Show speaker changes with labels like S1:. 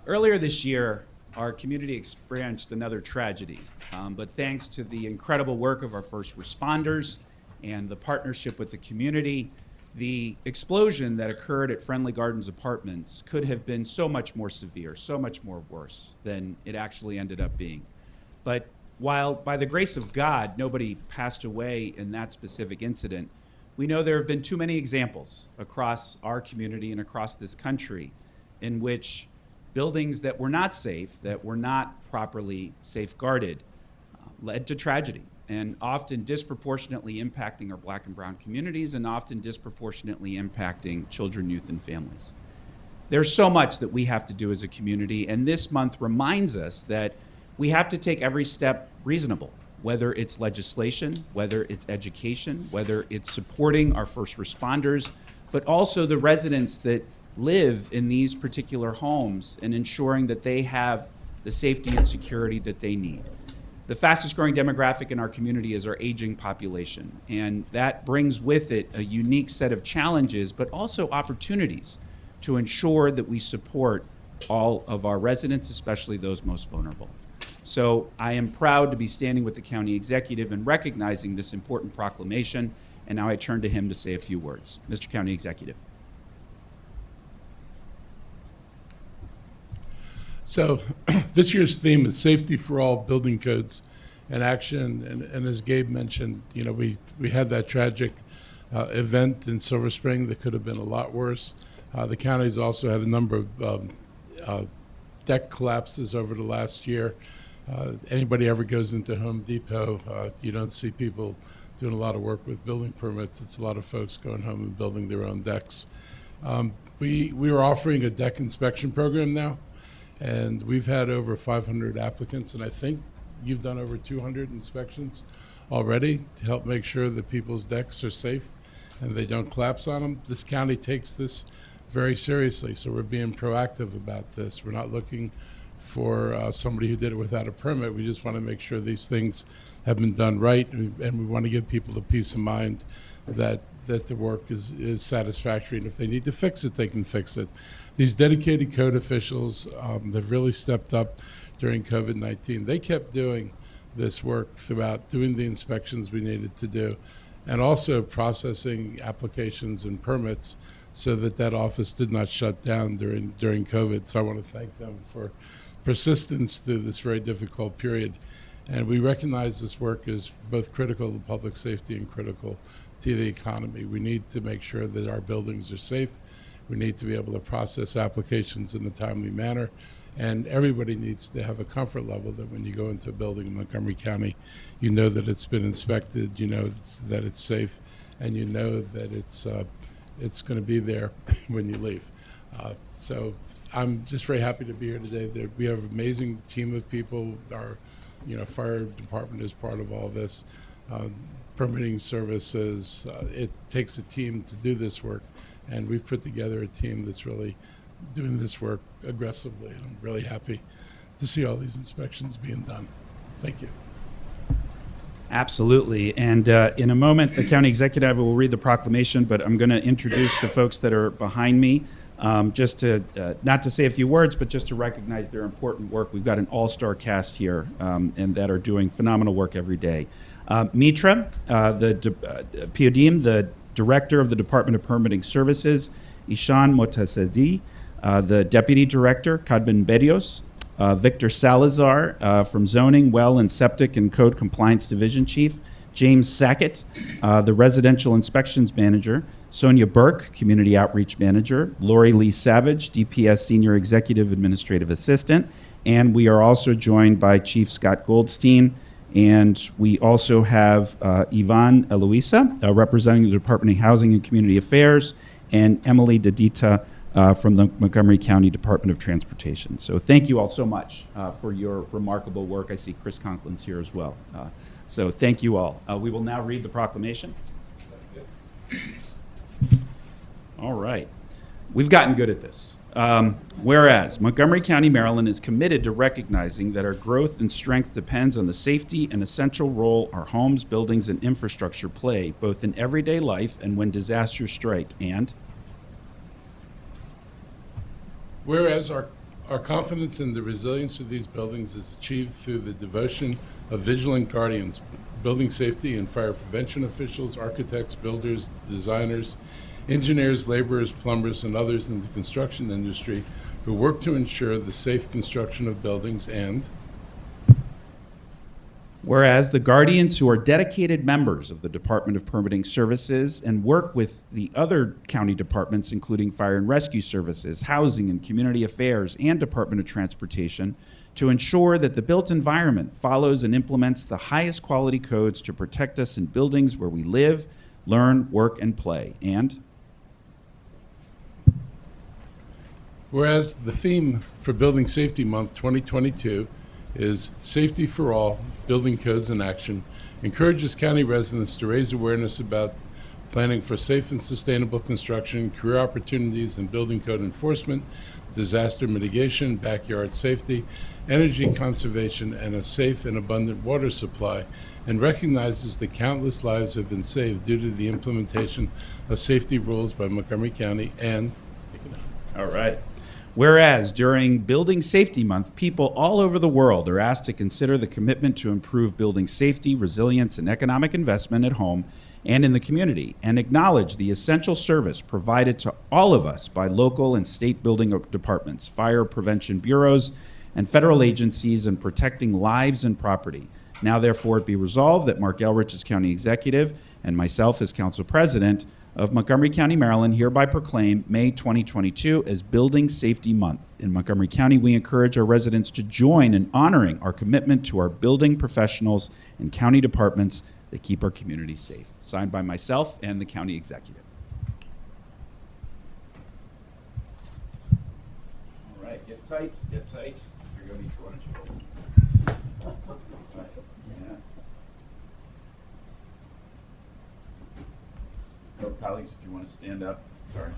S1: Earlier this year, our community experienced another tragedy, but thanks to the incredible work of our first responders and the partnership with the community, the explosion that occurred at Friendly Gardens Apartments could have been so much more severe, so much more worse than it actually ended up being. But while by the grace of God, nobody passed away in that specific incident, we know there have been too many examples across our community and across this country in which buildings that were not safe, that were not properly safeguarded, led to tragedy, and often disproportionately impacting our Black and brown communities and often disproportionately impacting children, youth, and families. There's so much that we have to do as a community, and this month reminds us that we have to take every step reasonable, whether it's legislation, whether it's education, whether it's supporting our first responders, but also the residents that live in these particular homes and ensuring that they have the safety and security that they need. The fastest growing demographic in our community is our aging population, and that brings with it a unique set of challenges, but also opportunities to ensure that we support all of our residents, especially those most vulnerable. So I am proud to be standing with the county executive and recognizing this important proclamation, and now I turn to him to say a few words. Mr. County Executive.
S2: So this year's theme is safety for all, building codes and action. And as Gabe mentioned, you know, we had that tragic event in Silver Spring that could have been a lot worse. The county's also had a number of deck collapses over the last year. Anybody ever goes into Home Depot, you don't see people doing a lot of work with building permits. It's a lot of folks going home and building their own decks. We are offering a deck inspection program now. And we've had over 500 applicants, and I think you've done over 200 inspections already to help make sure that people's decks are safe and they don't collapse on them. This county takes this very seriously, so we're being proactive about this. We're not looking for somebody who did it without a permit. We just want to make sure these things have been done right, and we want to give people the peace of mind that the work is satisfactory, and if they need to fix it, they can fix it. These dedicated code officials that really stepped up during COVID-19, they kept doing this work throughout, doing the inspections we needed to do, and also processing applications and permits so that office did not shut down during COVID. So I want to thank them for persistence through this very difficult period. And we recognize this work is both critical to public safety and critical to the economy. We need to make sure that our buildings are safe. We need to be able to process applications in a timely manner. And everybody needs to have a comfort level that when you go into a building in Montgomery County, you know that it's been inspected, you know that it's safe, and you know that it's going to be there when you leave. So I'm just very happy to be here today. We have an amazing team of people. Our fire department is part of all this. Permitting services, it takes a team to do this work, and we've put together a team that's really doing this work aggressively, and I'm really happy to see all these inspections being done. Thank you.
S1: Absolutely, and in a moment, the county executive will read the proclamation, but I'm going to introduce the folks that are behind me, just to, not to say a few words, but just to recognize their important work. We've got an all-star cast here, and that are doing phenomenal work every day. Mitra, Piodim, the Director of the Department of Permitting Services, Ishan Motasedi, the Deputy Director, Kadban Bedios, Victor Salazar from Zoning, Well and Septic and Code Compliance Division Chief, James Sackett, the Residential Inspections Manager, Sonia Burke, Community Outreach Manager, Lori Lee Savage, DPS Senior Executive Administrative Assistant, and we are also joined by Chief Scott Goldstein, and we also have Ivan Eloisa, representing the Department of Housing and Community Affairs, and Emily Dedita from the Montgomery County Department of Transportation. So thank you all so much for your remarkable work. I see Chris Conklin's here as well. So thank you all. We will now read the proclamation. All right. We've gotten good at this. Whereas Montgomery County, Maryland is committed to recognizing that our growth and strength depends on the safety and essential role our homes, buildings, and infrastructure play, both in everyday life and when disasters strike. And
S2: whereas our Our confidence in the resilience of these buildings is achieved through the devotion of vigilant guardians, building safety and fire prevention officials, architects, builders, designers, engineers, laborers, plumbers, and others in the construction industry who work to ensure the safe construction of buildings. And
S1: whereas the guardians who are dedicated members of the Department of Permitting Services and work with the other county departments, including Fire and Rescue Services, Housing and Community Affairs, and Department of Transportation, to ensure that the built environment follows and implements the highest quality codes to protect us in buildings where we live, learn, work, and play. And
S2: whereas the theme for Building Safety Month 2022 is Safety for All, Building Codes in Action, encourages county residents to raise awareness about planning for safe and sustainable construction, career opportunities in building code enforcement, disaster mitigation, backyard safety, energy conservation, and a safe and abundant water supply, and recognizes that countless lives have been saved due to the implementation of safety rules by Montgomery County. And
S1: all right. Whereas during Building Safety Month, people all over the world are asked to consider the commitment to improve building safety, resilience, and economic investment at home and in the community, and acknowledge the essential service provided to all of us by local and state building departments, fire prevention bureaus, and federal agencies in protecting lives and property. Now, therefore, it be resolved that Mark Elrich as County Executive and myself as Council President of Montgomery County, Maryland, hereby proclaim May 2022 as Building Safety Month. In Montgomery County, we encourage our residents to join in honoring our commitment to our building professionals and county departments that keep our communities safe. Signed by myself and the County Executive. All right, get tight, get tight. You're going to need to run. Colleagues, if you want to stand up. Sorry.